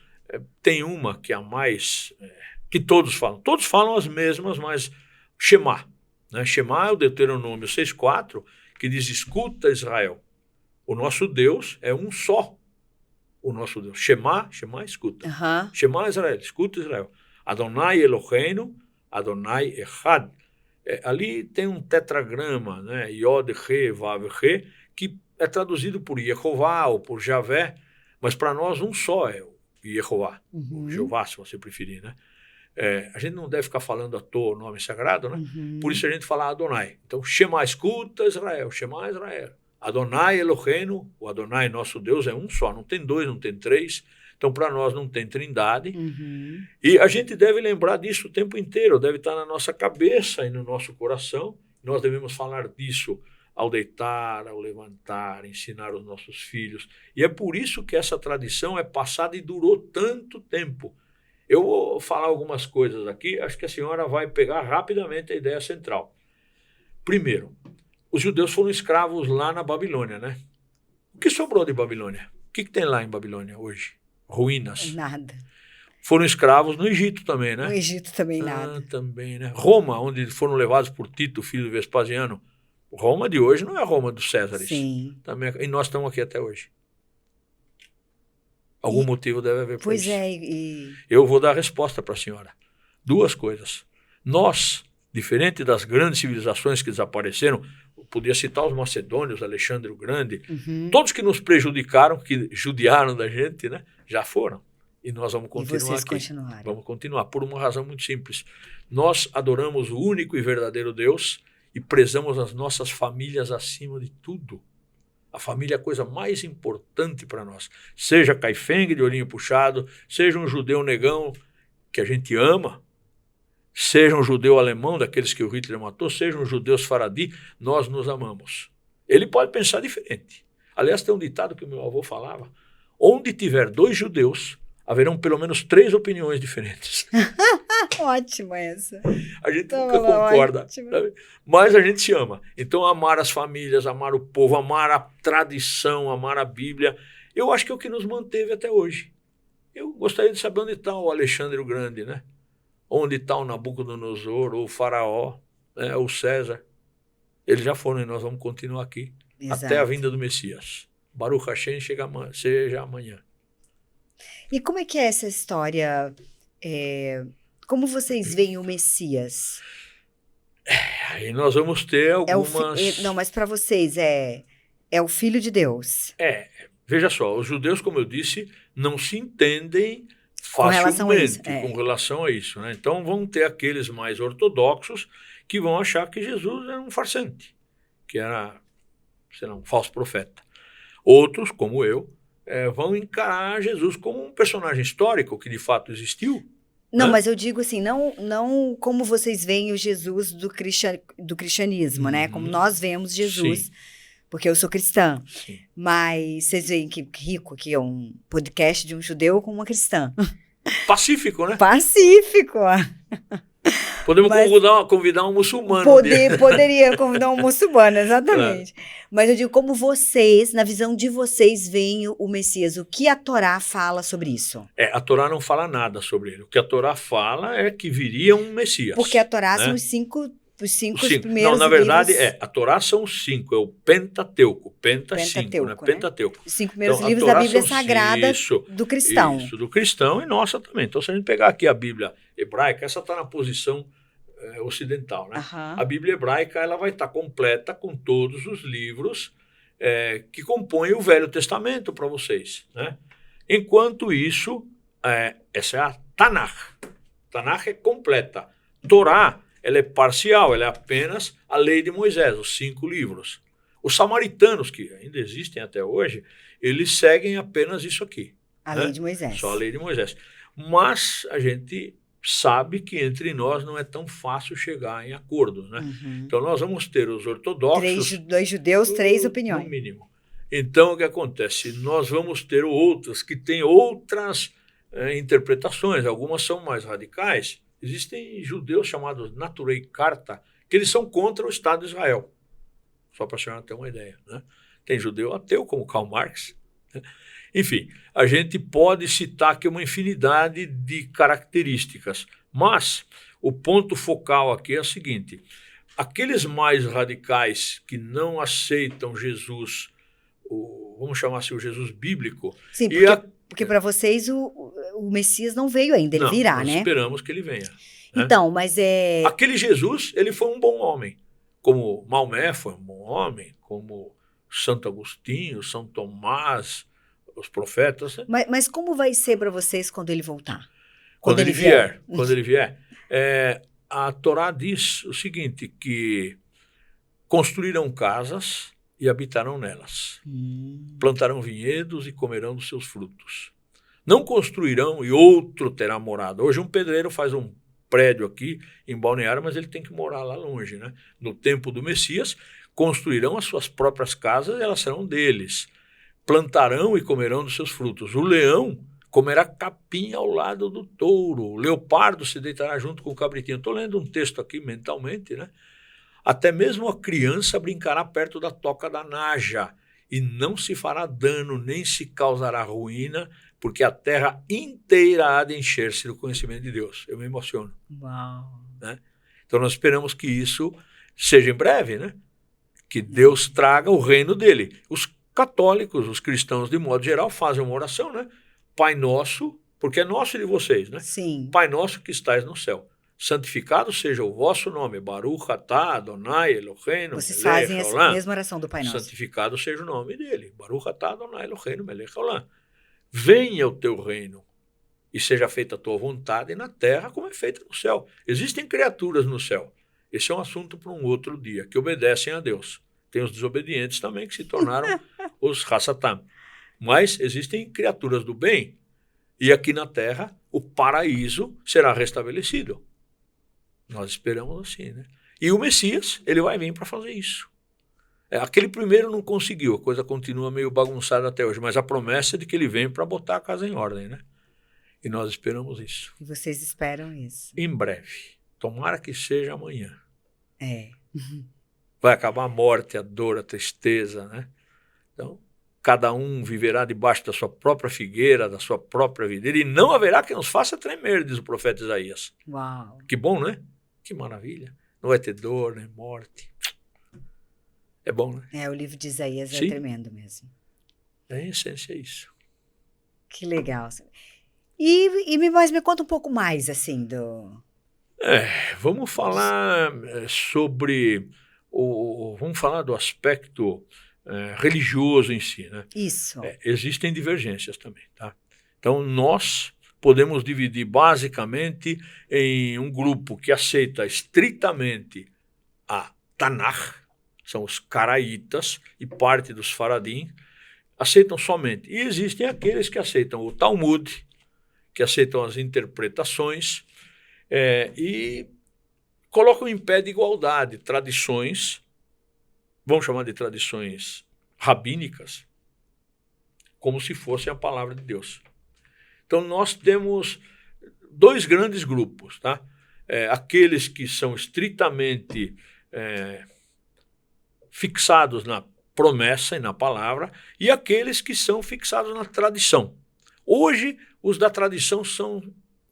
S2: tem uma que é a mais... que todos falam as mesmas, mas Shema, né? Shema é o Deuteronômio 6,4, que diz, escuta Israel, o nosso Deus é um só, o nosso Deus. Shema, escuta. Shema Israel, escuta Israel. Adonai Eloheinu, Adonai Echad. Ali tem um tetragrama, né? Yod, He, Vav, He, que é traduzido por Yehová ou por Javé, mas para nós um só é o Yehová, o Jeová, se você preferir, né? A gente não deve ficar falando à toa o nome sagrado, né? Por isso a gente fala Adonai. Então, Shema, escuta Israel, Shema Israel. Adonai Eloheinu, o Adonai, nosso Deus, é um só, não tem dois, não tem três. Então, para nós não tem trindade. E a gente deve lembrar disso o tempo inteiro, deve estar na nossa cabeça e no nosso coração. Nós devemos falar disso ao deitar, ao levantar, ensinar os nossos filhos. E é por isso que essa tradição é passada e durou tanto tempo. Eu vou falar algumas coisas aqui, acho que a senhora vai pegar rapidamente a ideia central. Primeiro, os judeus foram escravos lá na Babilônia, né? O que sobrou de Babilônia? O que tem lá em Babilônia hoje? Ruínas.
S1: Nada.
S2: Foram escravos no Egito também, né?
S1: No Egito também nada.
S2: Também, né? Roma, onde foram levados por Tito, filho de Vespasiano. Roma de hoje não é a Roma dos Césares.
S1: Sim.
S2: Também, e nós estamos aqui até hoje. Algum motivo deve haver por isso. Eu vou dar a resposta para a senhora. Duas coisas. Nós, diferente das grandes civilizações que desapareceram, eu podia citar os macedônios, Alexandre o Grande, todos que nos prejudicaram, que judiaram da gente, né, já foram. E nós vamos continuar
S1: e vocês
S2: aqui.
S1: Continuaram.
S2: Vamos continuar, por uma razão muito simples. Nós adoramos o único e verdadeiro Deus e prezamos as nossas famílias acima de tudo. A família é a coisa mais importante para nós. Seja caifengue de olhinho puxado, seja um judeu negão que a gente ama, seja um judeu alemão, daqueles que o Hitler matou, seja um judeu faradi, nós nos amamos. Ele pode pensar diferente. Aliás, tem um ditado que o meu avô falava: onde tiver 2 judeus, haverão pelo menos 3 opiniões diferentes.
S1: Ótima essa.
S2: A gente nunca concorda, sabe? Mas a gente se ama. Então, amar as famílias, amar o povo, amar a tradição, amar a Bíblia, eu acho que é o que nos manteve até hoje. Eu gostaria de saber onde está o Alexandre o Grande, né? Onde está o Nabucodonosor, ou o Faraó, né? O César. Eles já foram e nós vamos continuar aqui.
S1: Exato.
S2: Até a vinda do Messias. Baruch Hashem seja amanhã.
S1: E como é que é essa história? Como vocês veem o Messias?
S2: Aí nós vamos ter algumas...
S1: Não, mas para vocês é o Filho de Deus.
S2: Veja só, os judeus, como eu disse, não se entendem
S1: Com relação a isso,
S2: facilmente com relação a isso, né? Então vão ter aqueles mais ortodoxos que vão achar que Jesus era um farsante, que era, sei lá, um falso profeta. Outros, como eu, vão encarar Jesus como um personagem histórico que de fato existiu.
S1: Não,
S2: né?
S1: mas eu digo assim, não como vocês veem o Jesus do cristianismo, né? Como nós vemos Jesus,
S2: Sim.
S1: porque eu sou cristã.
S2: Sim.
S1: Mas vocês veem que rico, que é um podcast de um judeu com uma cristã.
S2: Pacífico, né?
S1: Pacífico!
S2: Podemos convidar um muçulmano.
S1: Poderia convidar um muçulmano, exatamente. Mas eu digo, como vocês, na visão de vocês, veem o Messias, o que a Torá fala sobre isso?
S2: A Torá não fala nada sobre ele. O que a Torá fala é que viria um Messias.
S1: Porque a Torá
S2: né?
S1: são os cinco primeiros
S2: Não, na verdade,
S1: livros.
S2: a Torá são os 5, é o Pentateuco.
S1: Pentateuco,
S2: Né?
S1: né?
S2: Pentateuco.
S1: Os 5 primeiros
S2: Então,
S1: livros da Bíblia Sagrada do cristão.
S2: Isso, do cristão e nossa também. Então, se a gente pegar aqui a Bíblia hebraica, essa está na posição ocidental, né? A Bíblia hebraica ela vai estar completa com todos os livros que compõem o Velho Testamento para vocês, né? Enquanto isso, essa é a Tanakh. Tanakh é completa. Torá, ela é parcial, ela é apenas a lei de Moisés, os 5 livros. Os samaritanos, que ainda existem até hoje, eles seguem apenas isso aqui.
S1: A lei de Moisés.
S2: Só a lei de Moisés. Mas a gente sabe que entre nós não é tão fácil chegar em acordos, né? Então nós vamos ter os ortodoxos...
S1: 2 judeus, 3 opiniões.
S2: No mínimo. Então o que acontece? Nós vamos ter outros que têm outras interpretações, algumas são mais radicais. Existem judeus chamados Naturei Karta, que eles são contra o Estado de Israel. Só para a senhora ter uma ideia, né? Tem judeu ateu, como Karl Marx, né? Enfim, a gente pode citar aqui uma infinidade de características, mas o ponto focal aqui é o seguinte: aqueles mais radicais que não aceitam Jesus, vamos chamar assim o Jesus bíblico...
S1: Sim, porque para vocês o Messias não veio ainda, ele virá,
S2: nós
S1: né?
S2: Esperamos que ele venha.
S1: Então, mas
S2: Aquele Jesus, ele foi um bom homem, como Maomé foi um bom homem, como Santo Agostinho, São Tomás, os profetas. Né?
S1: Mas como vai ser para vocês quando ele voltar?
S2: Quando ele vier. Quando ele vier. A Torá diz o seguinte, que construirão casas e habitarão nelas. Plantarão vinhedos e comerão dos seus frutos. Não construirão e outro terá morada. Hoje um pedreiro faz um prédio aqui em Balneário, mas ele tem que morar lá longe, né? No tempo do Messias, construirão as suas próprias casas e elas serão deles. Plantarão e comerão dos seus frutos. O leão comerá capim ao lado do touro. O leopardo se deitará junto com o cabritinho. Estou lendo um texto aqui mentalmente, né? Até mesmo a criança brincará perto da toca da naja e não se fará dano, nem se causará ruína, porque a terra inteira há de encher-se do conhecimento de Deus. Eu me emociono.
S1: Uau.
S2: Né? Então nós esperamos que isso seja em breve, né? Que Deus traga o reino dele. Os católicos, os cristãos de modo geral, fazem uma oração, né? Pai nosso, porque é nosso e de vocês, né?
S1: Sim.
S2: Pai nosso que estais no céu. Santificado seja o vosso nome. Baruch atah Adonai Eloheinu.
S1: Vocês fazem essa mesma oração do Pai Nosso.
S2: Santificado seja o nome dele. Baruch atah Adonai Eloheinu melech haolam. Venha o teu reino e seja feita a tua vontade na terra como é feita no céu. Existem criaturas no céu. Esse é um assunto para um outro dia, que obedecem a Deus. Tem os desobedientes também que se tornaram os Hassatam. Mas existem criaturas do bem, e aqui na Terra o paraíso será restabelecido. Nós esperamos assim, né? E o Messias, ele vai vir para fazer isso. Aquele primeiro não conseguiu, a coisa continua meio bagunçada até hoje, mas a promessa é de que ele vem para botar a casa em ordem, né? E nós esperamos isso.
S1: E vocês esperam isso?
S2: Em breve. Tomara que seja amanhã.
S1: É.
S2: Vai acabar a morte, a dor, a tristeza, né? Então, cada um viverá debaixo da sua própria figueira, da sua própria videira, e não haverá quem nos faça tremer, diz o profeta Isaías.
S1: Uau!
S2: Que bom, né? Que maravilha. Não vai ter dor, nem morte. É bom, né?
S1: O livro de Isaías
S2: Sim.
S1: É tremendo mesmo.
S2: Em essência é isso.
S1: Que legal. Mas me conta um pouco mais, assim, do...
S2: Vamos falar sobre... vamos falar do aspecto religioso em si, né?
S1: Isso.
S2: Existem divergências também, tá? Então, nós podemos dividir basicamente em um grupo que aceita estritamente a Tanakh, são os caraítas e parte dos faradim, aceitam somente. E existem aqueles que aceitam o Talmud, que aceitam as interpretações e colocam em pé de igualdade tradições, vamos chamar de tradições rabínicas, como se fosse a palavra de Deus. Então, nós temos dois grandes grupos, tá? Aqueles que são estritamente fixados na promessa e na palavra, e aqueles que são fixados na tradição. Hoje, os da tradição são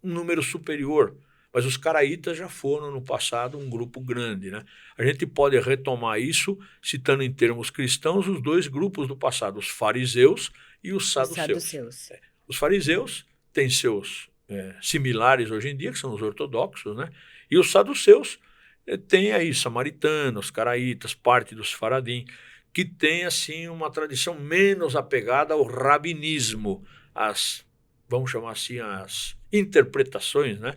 S2: um número superior, mas os caraítas já foram no passado um grupo grande, né? A gente pode retomar isso citando em termos cristãos os dois grupos do passado, os fariseus e os saduceus. Os fariseus têm seus similares hoje em dia, que são os ortodoxos, né? E os saduceus têm aí samaritanos, caraítas, parte dos faradim, que tem assim uma tradição menos apegada ao rabinismo, vamos chamar assim, as interpretações, né?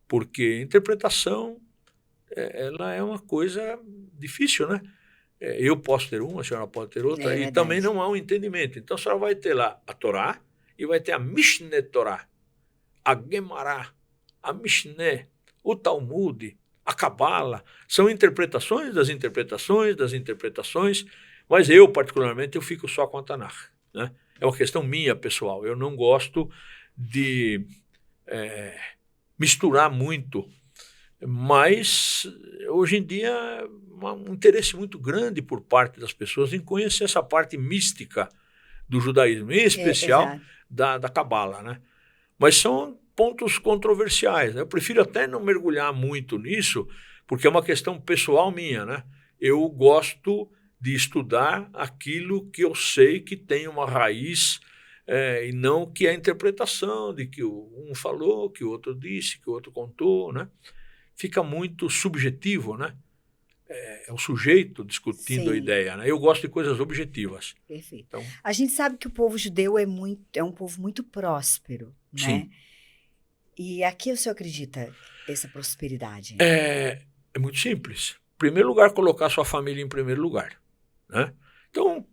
S2: Porque interpretação ela é uma coisa difícil, né? Eu posso ter uma, a senhora pode ter outra, e também não há um entendimento. Então a senhora vai ter lá a Torá e vai ter a Mishneh Torá, a Gemara, a Mishneh, o Talmud, a Cabala. São interpretações das interpretações das interpretações, mas eu, particularmente, eu fico só com a Tanakh, né? É uma questão minha, pessoal. Eu não gosto de misturar muito, mas hoje em dia um interesse muito grande por parte das pessoas em conhecer essa parte mística do judaísmo, em especial da Cabala, né? Mas são pontos controversiais, né? Eu prefiro até não mergulhar muito nisso, porque é uma questão pessoal minha, né? Eu gosto de estudar aquilo que eu sei que tem uma raiz e não que é a interpretação de que um falou, que o outro disse, que o outro contou, né? Fica muito subjetivo, né? É o sujeito discutindo a ideia, né? Eu gosto de coisas objetivas.
S1: Perfeito.
S2: Então,
S1: a gente sabe que o povo judeu é um povo muito próspero, né?
S2: Sim.
S1: E a que o senhor acredita essa prosperidade?
S2: É muito simples. Em primeiro lugar, colocar sua família em primeiro lugar, né? Então,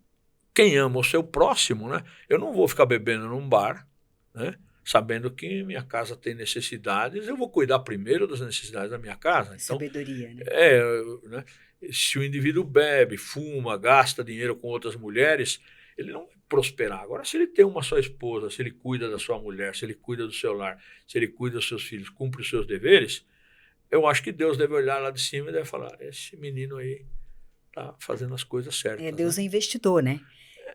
S2: quem ama o seu próximo, né? Eu não vou ficar bebendo num bar, né? Sabendo que minha casa tem necessidades, eu vou cuidar primeiro das necessidades da minha casa. Então,
S1: sabedoria, né?
S2: né? Se o indivíduo bebe, fuma, gasta dinheiro com outras mulheres, ele não vai prosperar. Agora, se ele tem uma só esposa, se ele cuida da sua mulher, se ele cuida do seu lar, se ele cuida dos seus filhos, cumpre os seus deveres, eu acho que Deus deve olhar lá de cima e deve falar, esse menino aí está fazendo as coisas certas.
S1: Deus
S2: né?
S1: é investidor, né?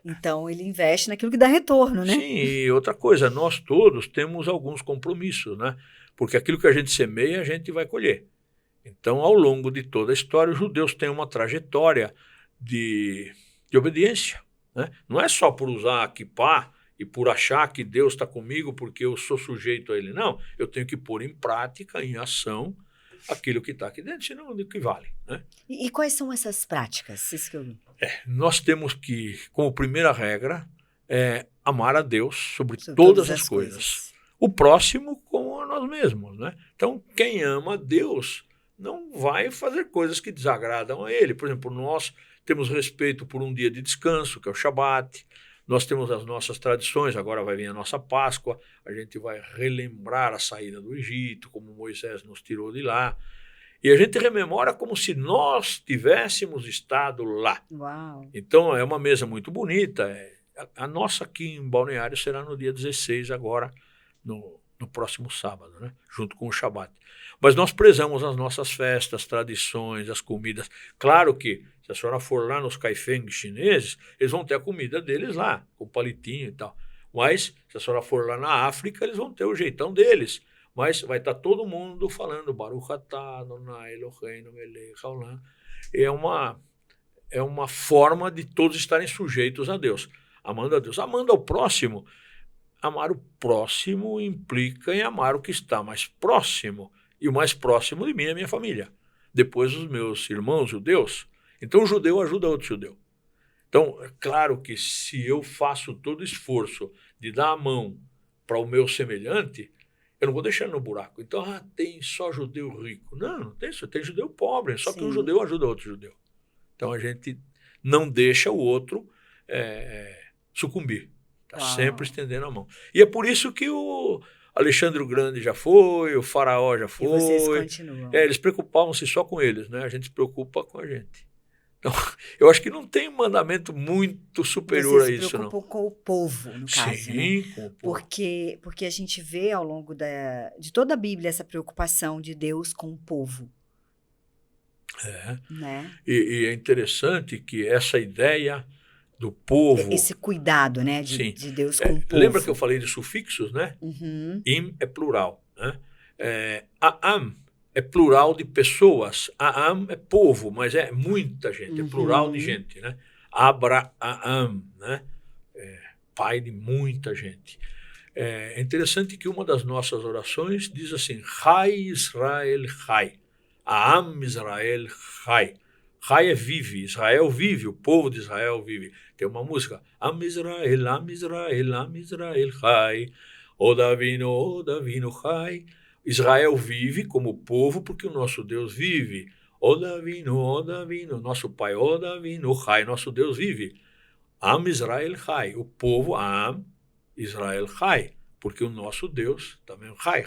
S1: Então, ele investe naquilo que dá retorno, né?
S2: Sim, e outra coisa, nós todos temos alguns compromissos, né? Porque aquilo que a gente semeia, a gente vai colher. Então, ao longo de toda a história, os judeus têm uma trajetória de obediência, né? Não é só por usar a kippá e por achar que Deus está comigo porque eu sou sujeito a Ele. Não, eu tenho que pôr em prática, em ação, aquilo que está aqui dentro, senão do que vale, né?
S1: E quais são essas práticas? Isso que eu...
S2: Nós temos que, como primeira regra, amar a Deus sobre todas as coisas. O próximo como a nós mesmos, né? Então, quem ama a Deus não vai fazer coisas que desagradam a Ele. Por exemplo, nós temos respeito por um dia de descanso, que é o Shabat, nós temos as nossas tradições, agora vai vir a nossa Páscoa, a gente vai relembrar a saída do Egito, como Moisés nos tirou de lá, e a gente rememora como se nós tivéssemos estado lá.
S1: Uau.
S2: Então é uma mesa muito bonita, a nossa aqui em Balneário será no dia 16 agora, no próximo sábado, né? Junto com o Shabat. Mas nós prezamos as nossas festas, tradições, as comidas. Claro que, se a senhora for lá nos caifeng chineses, eles vão ter a comida deles lá, com palitinho e tal. Mas, se a senhora for lá na África, eles vão ter o jeitão deles. Mas vai estar todo mundo falando Baruch atah Adonai Eloheinu melech haolam. É uma forma de todos estarem sujeitos a Deus, amando a Deus. Amando ao próximo. Amar o próximo implica em amar o que está mais próximo. E o mais próximo de mim é a minha família. Depois os meus irmãos judeus. Então o judeu ajuda outro judeu. Então, é claro que se eu faço todo o esforço de dar a mão para o meu semelhante, eu não vou deixar no buraco. Então, tem só judeu rico. Não tem isso. Tem judeu pobre. Só que um judeu ajuda outro judeu. Então a gente não deixa o outro sucumbir. Está sempre estendendo a mão. E é por isso que o Alexandre o Grande já foi, o Faraó já foi.
S1: E vocês continuam.
S2: Eles preocupavam-se só com eles, né? A gente se preocupa com a gente. Então, eu acho que não tem um mandamento muito superior a isso, não. Vocês se
S1: preocupam com o povo, no caso,
S2: Sim,
S1: né?
S2: Com o povo.
S1: Porque a gente vê ao longo de toda a Bíblia essa preocupação de Deus com o povo. Né?
S2: E é interessante que essa ideia do povo...
S1: Esse cuidado, né, de Deus com o povo.
S2: Lembra que eu falei de sufixos, né?
S1: Uhum.
S2: Im é plural, né? Aam é plural de pessoas. Aam é povo, mas é muita gente, é plural de gente, né? Abraam, né? Pai de muita gente. É interessante que uma das nossas orações diz assim, Chai Israel Chai. Aam Israel Chai. Chai é vive, Israel vive, o povo de Israel vive. Tem uma música, Am Israel, Am Israel, Am Israel Chai. Odavino Chai. Israel vive como povo porque o nosso Deus vive. Odavino, nosso pai, Odavino Chai, nosso Deus vive. Am Israel Chai, o povo Am Israel Chai, porque o nosso Deus também Chai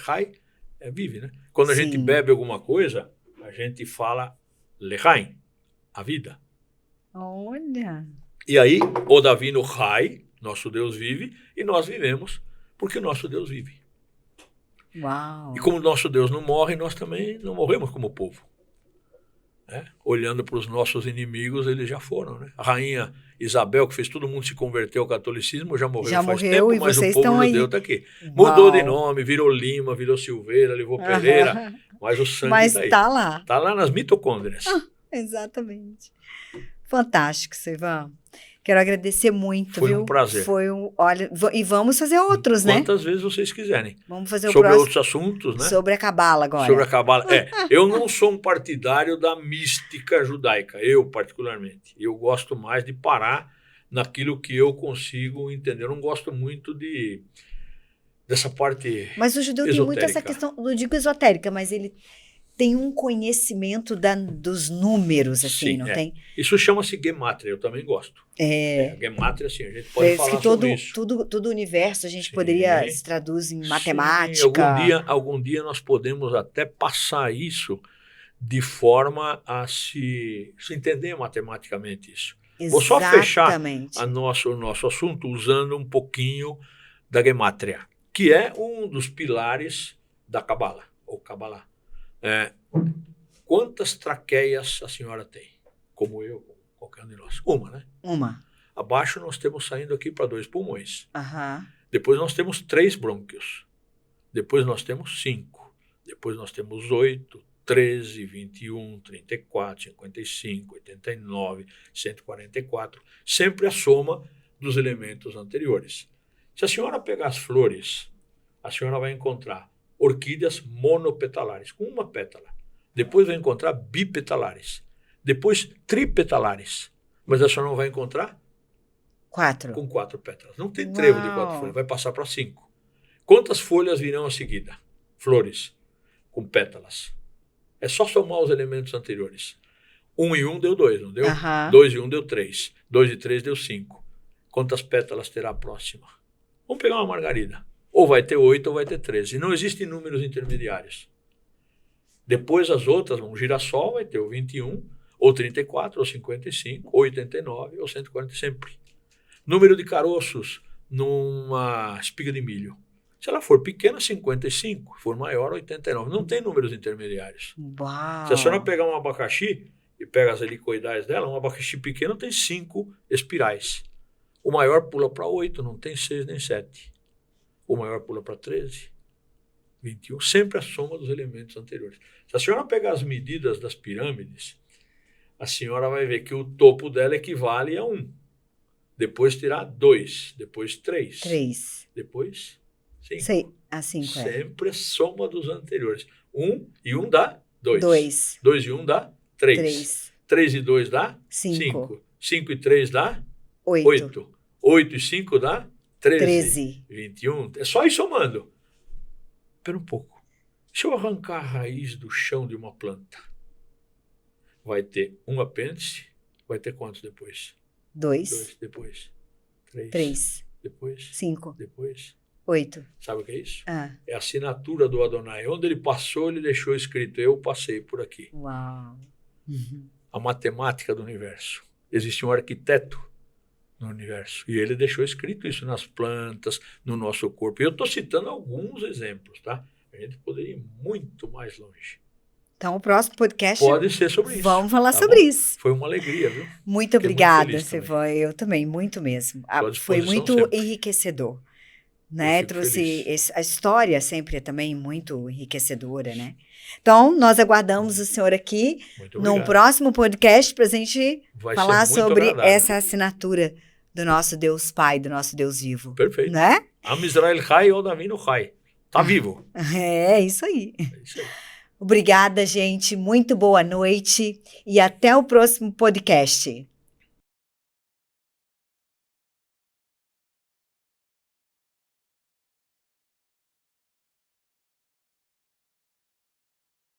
S2: vive, né? Quando a gente bebe alguma coisa, a gente fala Lechaim, a vida.
S1: Olha.
S2: E aí, Odavino Chai, nosso Deus vive, e nós vivemos porque o nosso Deus vive.
S1: Uau.
S2: E como o nosso Deus não morre, nós também não morremos como povo. Olhando para os nossos inimigos, eles já foram, né? A rainha Isabel, que fez todo mundo se converter ao catolicismo, já morreu faz tempo, mas o povo judeu está aqui.
S1: Uau.
S2: Mudou de nome, virou Lima, virou Silveira, levou Pereira, mas o sangue está aí.
S1: Mas está lá.
S2: Está lá nas mitocôndrias.
S1: Exatamente. Fantástico, Seivan. Quero agradecer muito,
S2: Foi um prazer.
S1: Olha, e vamos fazer outros, né?
S2: Quantas vezes vocês quiserem.
S1: Vamos fazer
S2: sobre outros assuntos, né?
S1: Sobre a Cabala agora.
S2: Sobre a Cabala. Eu não sou um partidário da mística judaica, eu particularmente. Eu gosto mais de parar naquilo que eu consigo entender. Eu não gosto muito dessa parte
S1: Mas o judeu tem muito essa questão, não digo esotérica, mas ele tem um conhecimento dos números, assim, não tem?
S2: Isso chama-se Gematria, eu também gosto. Gematria, assim, a gente pode falar
S1: que
S2: sobre isso.
S1: Todo o universo a gente poderia se traduz em matemática.
S2: Algum dia nós podemos até passar isso de forma a se entender matematicamente isso.
S1: Exatamente.
S2: Vou só fechar o nosso assunto usando um pouquinho da Gematria, que é um dos pilares da Cabala, ou Kabbalah. Quantas traqueias a senhora tem? Como eu, como qualquer um de nós. Uma, né?
S1: Uma.
S2: Abaixo nós temos saindo aqui para 2 pulmões.
S1: Uhum.
S2: Depois nós temos 3 brônquios. Depois nós temos 5. Depois nós temos 8, 13, 21, 34, 55, 89, 144. Sempre a soma dos elementos anteriores. Se a senhora pegar as flores, a senhora vai encontrar orquídeas monopetalares, com uma pétala. Depois vai encontrar bipetalares. Depois tripetalares. Mas a senhora não vai encontrar
S1: 4.
S2: Com 4 pétalas. Não tem trevo de 4 folhas, vai passar para 5. Quantas folhas virão a seguida? Flores com pétalas. É só somar os elementos anteriores. 1 e 1 deu 2, não deu?
S1: Aham.
S2: 2 e 1 deu 3. 2 e 3 deu 5. Quantas pétalas terá a próxima? Vamos pegar uma margarida. Ou vai ter 8 ou vai ter 13. Não existem números intermediários. Depois as outras, um girassol vai ter o 21, ou 34, ou 55, ou 89, ou 140 sempre. Número de caroços numa espiga de milho. Se ela for pequena, 55. Se for maior, 89. Não tem números intermediários.
S1: Uau.
S2: Se a senhora pegar um abacaxi e pega as helicoidais dela, um abacaxi pequeno tem 5 espirais. O maior pula para 8, não tem 6 nem 7. O maior pula para 13, 21. Sempre a soma dos elementos anteriores. Se a senhora pegar as medidas das pirâmides, a senhora vai ver que o topo dela equivale a 1. Depois terá 2, depois 3.
S1: 3.
S2: Depois 5.
S1: Sei. A 5 é.
S2: Sempre a soma dos anteriores. 1 e 1 dá 2.
S1: 2.
S2: 2 e 1 dá 3.
S1: 3.
S2: 3 e 2 dá
S1: 5.
S2: 5. 5 e 3 dá
S1: 8.
S2: 8. 8 e 5 dá 13.
S1: 13.
S2: 21. É só ir somando. Espera um pouco. Se eu arrancar a raiz do chão de uma planta, vai ter um apêndice, vai ter quantos depois?
S1: 2.
S2: 2, depois 3.
S1: 3.
S2: Depois
S1: 5.
S2: depois.
S1: 8.
S2: Sabe o que é isso?
S1: Ah.
S2: É a assinatura do Adonai. Onde ele passou, ele deixou escrito: eu passei por aqui.
S1: Uau. Uhum.
S2: A matemática do universo. Existe um arquiteto no universo. E ele deixou escrito isso nas plantas, no nosso corpo. E eu estou citando alguns exemplos, tá? A gente poderia ir muito mais longe.
S1: Então, o próximo podcast...
S2: Pode ser sobre isso.
S1: Vamos falar
S2: tá
S1: sobre
S2: bom?
S1: isso.
S2: Foi uma alegria, viu?
S1: Muito
S2: Fiquei
S1: obrigada,
S2: muito feliz
S1: Sevã. Eu também, muito mesmo.
S2: Estou à
S1: Foi
S2: disposição
S1: muito
S2: sempre.
S1: enriquecedor. Né?
S2: Eu fico
S1: Trouxe
S2: feliz.
S1: a história sempre é também muito enriquecedora, né? Então, nós aguardamos o senhor aqui
S2: Muito
S1: num
S2: obrigado.
S1: próximo podcast para a gente
S2: Vai
S1: falar
S2: ser muito
S1: sobre
S2: agradável.
S1: essa assinatura do nosso Deus Pai, do nosso Deus vivo.
S2: Perfeito.
S1: Né?
S2: Am Israel Chai ou Davino Chai. Tá vivo.
S1: É isso aí.
S2: É isso aí.
S1: Obrigada, gente. Muito boa noite e até o próximo podcast.